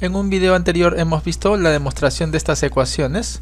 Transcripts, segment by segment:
En un video anterior hemos visto la demostración de estas ecuaciones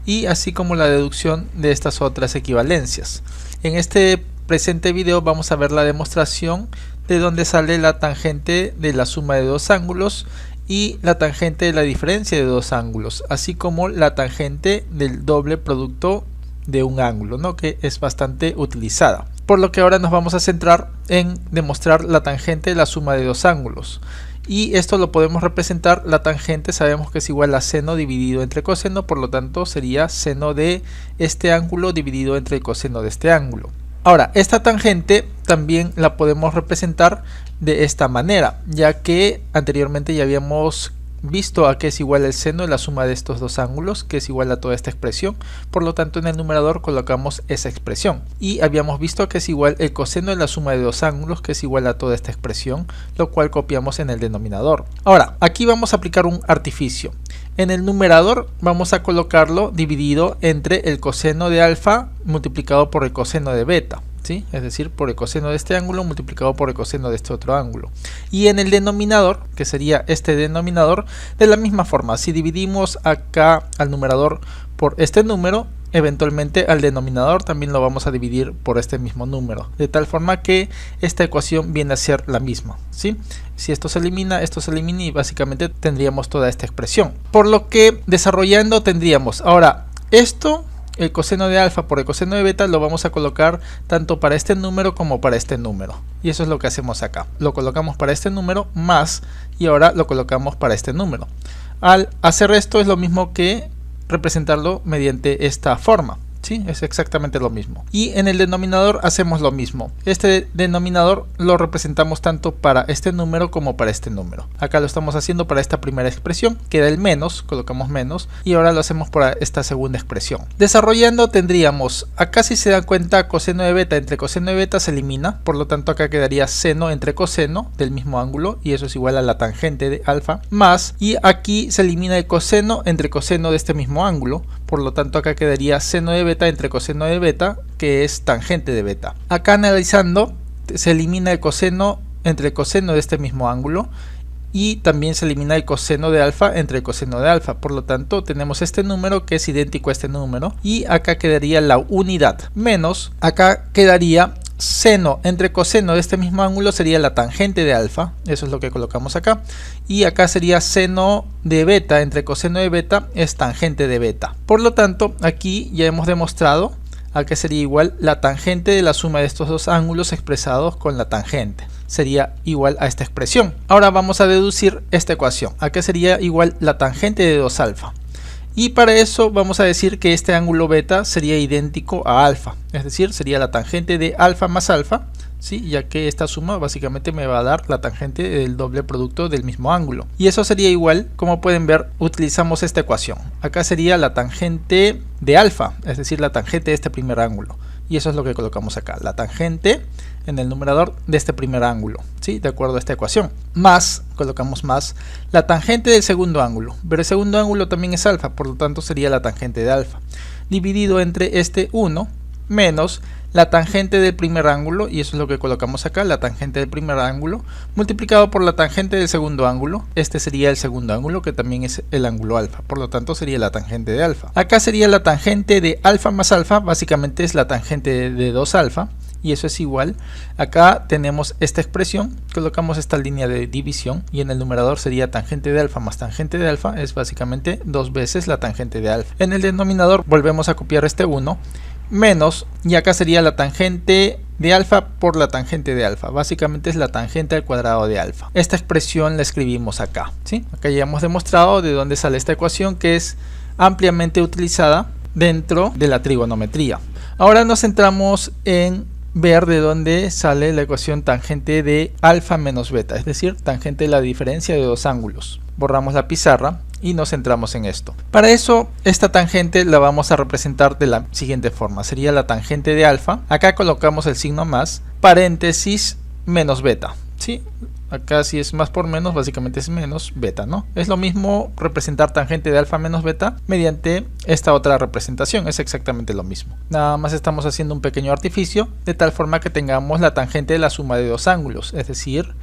y así como la deducción de estas otras equivalencias. En este presente video vamos a ver la demostración de dónde sale la tangente de la suma de dos ángulos y la tangente de la diferencia de dos ángulos, así como la tangente del doble producto de un ángulo, ¿no? Que es bastante utilizada. Por lo que ahora nos vamos a centrar en demostrar la tangente de la suma de dos ángulos. Y esto lo podemos representar, la tangente sabemos que es igual a seno dividido entre coseno, por lo tanto sería seno de este ángulo dividido entre el coseno de este ángulo. Ahora, esta tangente también la podemos representar de esta manera, ya que anteriormente ya habíamos visto a que es igual el seno de la suma de estos dos ángulos, que es igual a toda esta expresión, por lo tanto en el numerador colocamos esa expresión. Y habíamos visto que es igual el coseno de la suma de dos ángulos, que es igual a toda esta expresión, lo cual copiamos en el denominador. Ahora, aquí vamos a aplicar un artificio. En el numerador vamos a colocarlo dividido entre el coseno de alfa multiplicado por el coseno de beta. ¿Sí? Es decir, por el coseno de este ángulo multiplicado por el coseno de este otro ángulo. Y en el denominador, que sería este denominador, de la misma forma, si dividimos acá al numerador por este número, eventualmente al denominador también lo vamos a dividir por este mismo número, de tal forma que esta ecuación viene a ser la misma, ¿sí? Si esto se elimina y básicamente tendríamos toda esta expresión. Por lo que desarrollando tendríamos ahora esto. El coseno de alfa por el coseno de beta lo vamos a colocar tanto para este número como para este número. Y eso es lo que hacemos acá. Lo colocamos para este número más y ahora lo colocamos para este número. Al hacer esto es lo mismo que representarlo mediante esta forma. ¿Sí? Es exactamente lo mismo. Y en el denominador hacemos lo mismo. Este denominador lo representamos tanto para este número como para este número. Acá lo estamos haciendo para esta primera expresión. Queda el menos, colocamos menos. Y ahora lo hacemos para esta segunda expresión. Desarrollando tendríamos, acá si se dan cuenta, coseno de beta entre coseno de beta se elimina. Por lo tanto acá quedaría seno entre coseno del mismo ángulo. Y eso es igual a la tangente de alfa. Más, y aquí se elimina el coseno entre coseno de este mismo ángulo. Por lo tanto acá quedaría seno de beta entre coseno de beta, que es tangente de beta. Acá analizando se elimina el coseno entre el coseno de este mismo ángulo y también se elimina el coseno de alfa entre el coseno de alfa. Por lo tanto tenemos este número que es idéntico a este número y acá quedaría la unidad. Menos, acá quedaría seno entre coseno de este mismo ángulo sería la tangente de alfa, eso es lo que colocamos acá, y acá sería seno de beta entre coseno de beta es tangente de beta. Por lo tanto aquí ya hemos demostrado a que sería igual la tangente de la suma de estos dos ángulos expresados con la tangente, sería igual a esta expresión. Ahora vamos a deducir esta ecuación, a que sería igual la tangente de 2 alfa. Y para eso vamos a decir que este ángulo beta sería idéntico a alfa, es decir, sería la tangente de alfa más alfa, ¿sí? Ya que esta suma básicamente me va a dar la tangente del doble producto del mismo ángulo. Y eso sería igual, como pueden ver, utilizamos esta ecuación. Acá sería la tangente de alfa, es decir, la tangente de este primer ángulo. Y eso es lo que colocamos acá, la tangente en el numerador de este primer ángulo, ¿sí? De acuerdo a esta ecuación. Más, colocamos más, la tangente del segundo ángulo. Pero el segundo ángulo también es alfa, por lo tanto sería la tangente de alfa. Dividido entre este 1 menos la tangente del primer ángulo, y eso es lo que colocamos acá, la tangente del primer ángulo, multiplicado por la tangente del segundo ángulo. Este sería el segundo ángulo, que también es el ángulo alfa, por lo tanto sería la tangente de alfa. Acá sería la tangente de alfa más alfa, básicamente es la tangente de 2 alfa, y eso es igual, acá tenemos esta expresión, colocamos esta línea de división, y en el numerador sería tangente de alfa más tangente de alfa, es básicamente 2 veces la tangente de alfa. En el denominador volvemos a copiar este 1, menos, y acá sería la tangente de alfa por la tangente de alfa, básicamente es la tangente al cuadrado de alfa. Esta expresión la escribimos acá, ¿sí? Acá ya hemos demostrado de dónde sale esta ecuación, que es ampliamente utilizada dentro de la trigonometría. Ahora nos centramos en ver de dónde sale la ecuación tangente de alfa menos beta, es decir, tangente de la diferencia de dos ángulos. Borramos la pizarra y nos centramos en esto. Para eso, esta tangente la vamos a representar de la siguiente forma. Sería la tangente de alfa. Acá colocamos el signo más, paréntesis, menos beta, ¿sí? Acá si es más por menos, básicamente es menos beta, ¿no? Es lo mismo representar tangente de alfa menos beta mediante esta otra representación, es exactamente lo mismo. Nada más estamos haciendo un pequeño artificio, de tal forma que tengamos la tangente de la suma de dos ángulos, es decir,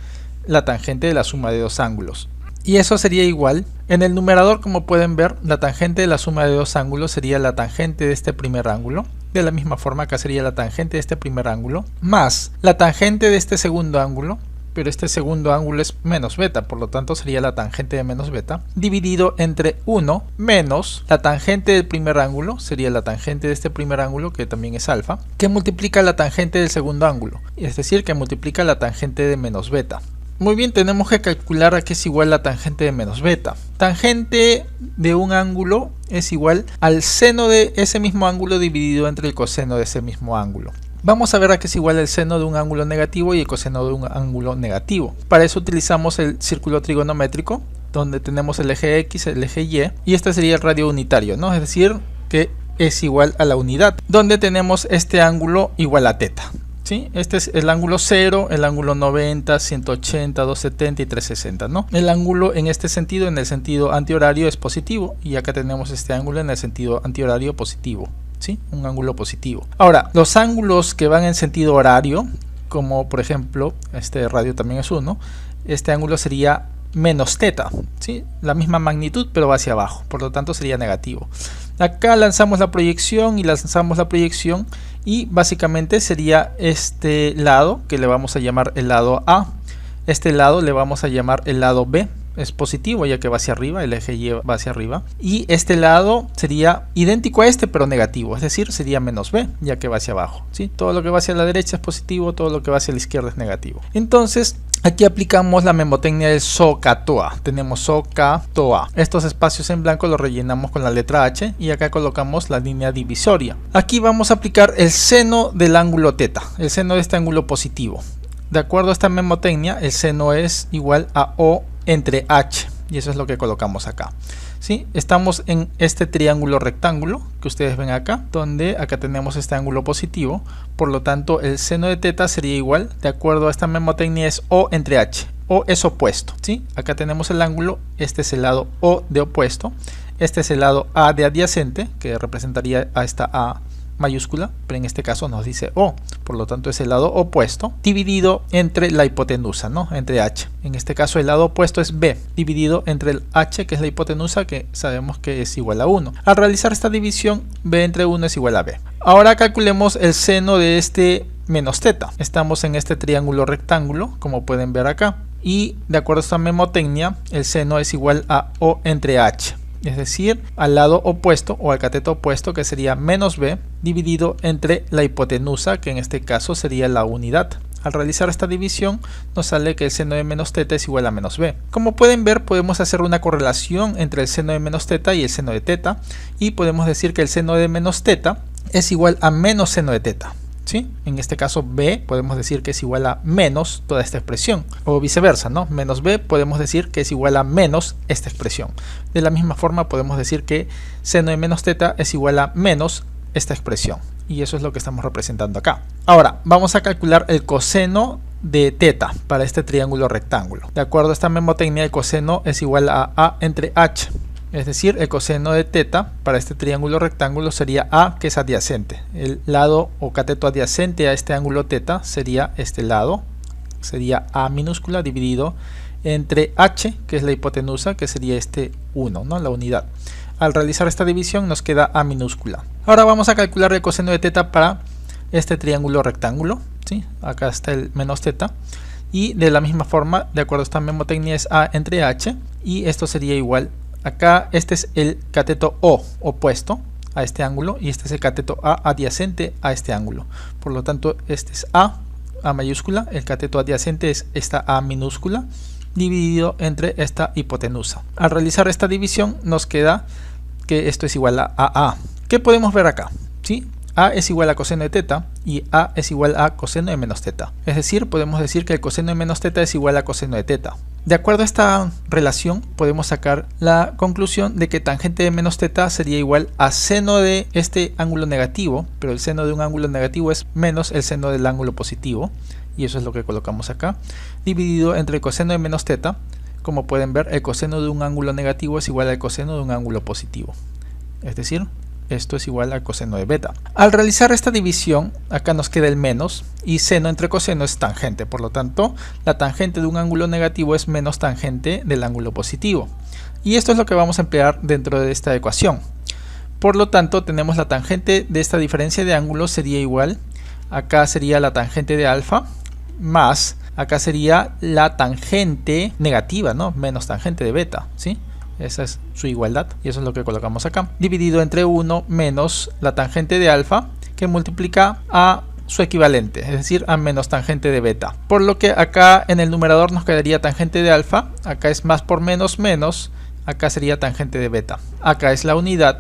la tangente de la suma de dos ángulos. Y eso sería igual. En el numerador, como pueden ver, la tangente de la suma de dos ángulos sería la tangente de este primer ángulo. De la misma forma, acá sería la tangente de este primer ángulo, más la tangente de este segundo ángulo, pero este segundo ángulo es menos beta, por lo tanto sería la tangente de menos beta, dividido entre 1 menos la tangente del primer ángulo, sería la tangente de este primer ángulo, que también es alfa, que multiplica la tangente del segundo ángulo, es decir, que multiplica la tangente de menos beta. Muy bien, tenemos que calcular a qué es igual la tangente de menos beta. Tangente de un ángulo es igual al seno de ese mismo ángulo dividido entre el coseno de ese mismo ángulo. Vamos a ver a qué es igual el seno de un ángulo negativo y el coseno de un ángulo negativo. Para eso utilizamos el círculo trigonométrico, donde tenemos el eje X, el eje Y, y este sería el radio unitario, ¿no? Es decir, que es igual a la unidad, donde tenemos este ángulo igual a teta. ¿Sí? Este es el ángulo 0, el ángulo 90, 180, 270 y 360, ¿no? El ángulo en este sentido, en el sentido antihorario, es positivo, y acá tenemos este ángulo en el sentido antihorario positivo, ¿sí? Un ángulo positivo. Ahora, los ángulos que van en sentido horario, como por ejemplo, este radio también es 1, este ángulo sería menos teta, ¿sí? La misma magnitud pero va hacia abajo, por lo tanto sería negativo. Acá lanzamos la proyección y básicamente sería este lado, que le vamos a llamar el lado A. Este lado le vamos a llamar el lado B, es positivo ya que va hacia arriba, el eje Y va hacia arriba. Y este lado sería idéntico a este pero negativo, es decir, sería menos B ya que va hacia abajo, ¿sí? Todo lo que va hacia la derecha es positivo, todo lo que va hacia la izquierda es negativo. Entonces, aquí aplicamos la memotecnia del SOHCAHTOA. Tenemos SOHCAHTOA. Estos espacios en blanco los rellenamos con la letra H y acá colocamos la línea divisoria. Aquí vamos a aplicar el seno del ángulo teta, el seno de este ángulo positivo. De acuerdo a esta memotecnia, el seno es igual a O entre H, y eso es lo que colocamos acá. ¿Sí? Estamos en este triángulo rectángulo que ustedes ven acá, donde acá tenemos este ángulo positivo, por lo tanto el seno de teta sería igual, de acuerdo a esta memotecnia, es O entre H. O es opuesto, ¿sí? Acá tenemos el ángulo, este es el lado O de opuesto, este es el lado A de adyacente, que representaría a esta A mayúscula, pero en este caso nos dice O, por lo tanto es el lado opuesto dividido entre la hipotenusa, ¿no? Entre H. En este caso el lado opuesto es B, dividido entre el H, que es la hipotenusa, que sabemos que es igual a 1. Al realizar esta división, B entre 1 es igual a B. Ahora calculemos el seno de este menos teta. Estamos en este triángulo rectángulo, como pueden ver acá, y de acuerdo a esta memotecnia, el seno es igual a O entre H. Es decir, al lado opuesto o al cateto opuesto, que sería menos B, dividido entre la hipotenusa, que en este caso sería la unidad. Al realizar esta división nos sale que el seno de menos teta es igual a menos B. Como pueden ver, podemos hacer una correlación entre el seno de menos teta y el seno de teta, y podemos decir que el seno de menos teta es igual a menos seno de teta. ¿Sí? En este caso B podemos decir que es igual a menos toda esta expresión, o viceversa, ¿no? Menos B podemos decir que es igual a menos esta expresión. De la misma forma podemos decir que seno de menos teta es igual a menos esta expresión, y eso es lo que estamos representando acá. Ahora vamos a calcular el coseno de teta para este triángulo rectángulo. De acuerdo a esta memotecnia, el coseno es igual a entre H. Es decir, el coseno de teta para este triángulo rectángulo sería A, que es adyacente. El lado o cateto adyacente a este ángulo teta sería este lado. Sería A minúscula dividido entre H, que es la hipotenusa, que sería este 1, ¿no? La unidad. Al realizar esta división nos queda A minúscula. Ahora vamos a calcular el coseno de teta para este triángulo rectángulo, ¿sí? Acá está el menos teta. Y de la misma forma, de acuerdo a esta memotecnia, es A entre H. Y esto sería igual. Acá este es el cateto O opuesto a este ángulo y este es el cateto A adyacente a este ángulo. Por lo tanto, este es A mayúscula, el cateto adyacente es esta A minúscula dividido entre esta hipotenusa. Al realizar esta división nos queda que esto es igual a A. ¿Qué podemos ver acá? ¿Sí? A es igual a coseno de teta y A es igual a coseno de menos teta. Es decir, podemos decir que el coseno de menos teta es igual a coseno de teta. De acuerdo a esta relación, podemos sacar la conclusión de que tangente de menos teta sería igual a seno de este ángulo negativo, pero el seno de un ángulo negativo es menos el seno del ángulo positivo, y eso es lo que colocamos acá, dividido entre el coseno de menos teta. Como pueden ver, el coseno de un ángulo negativo es igual al coseno de un ángulo positivo. Es decir, esto es igual a coseno de beta. Al realizar esta división, acá nos queda el menos y seno entre coseno es tangente, por lo tanto la tangente de un ángulo negativo es menos tangente del ángulo positivo. Y esto es lo que vamos a emplear dentro de esta ecuación. Por lo tanto tenemos la tangente de esta diferencia de ángulos sería igual, acá sería la tangente de alfa, más acá sería la tangente negativa, ¿no? Menos tangente de beta, ¿sí? Esa es su igualdad y eso es lo que colocamos acá. Dividido entre 1 menos la tangente de alfa que multiplica a su equivalente, es decir, a menos tangente de beta. Por lo que acá en el numerador nos quedaría tangente de alfa, acá es más por menos menos, acá sería tangente de beta. Acá es la unidad,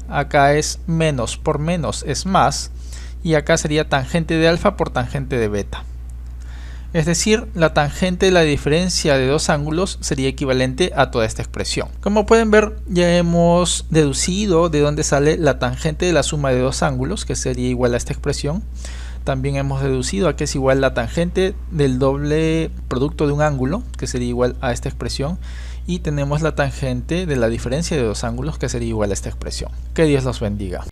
acá es menos por menos es más y acá sería tangente de alfa por tangente de beta. Es decir, la tangente de la diferencia de dos ángulos sería equivalente a toda esta expresión. Como pueden ver, ya hemos deducido de dónde sale la tangente de la suma de dos ángulos, que sería igual a esta expresión. También hemos deducido a que es igual la tangente del doble producto de un ángulo, que sería igual a esta expresión. Y tenemos la tangente de la diferencia de dos ángulos, que sería igual a esta expresión. Que Dios los bendiga.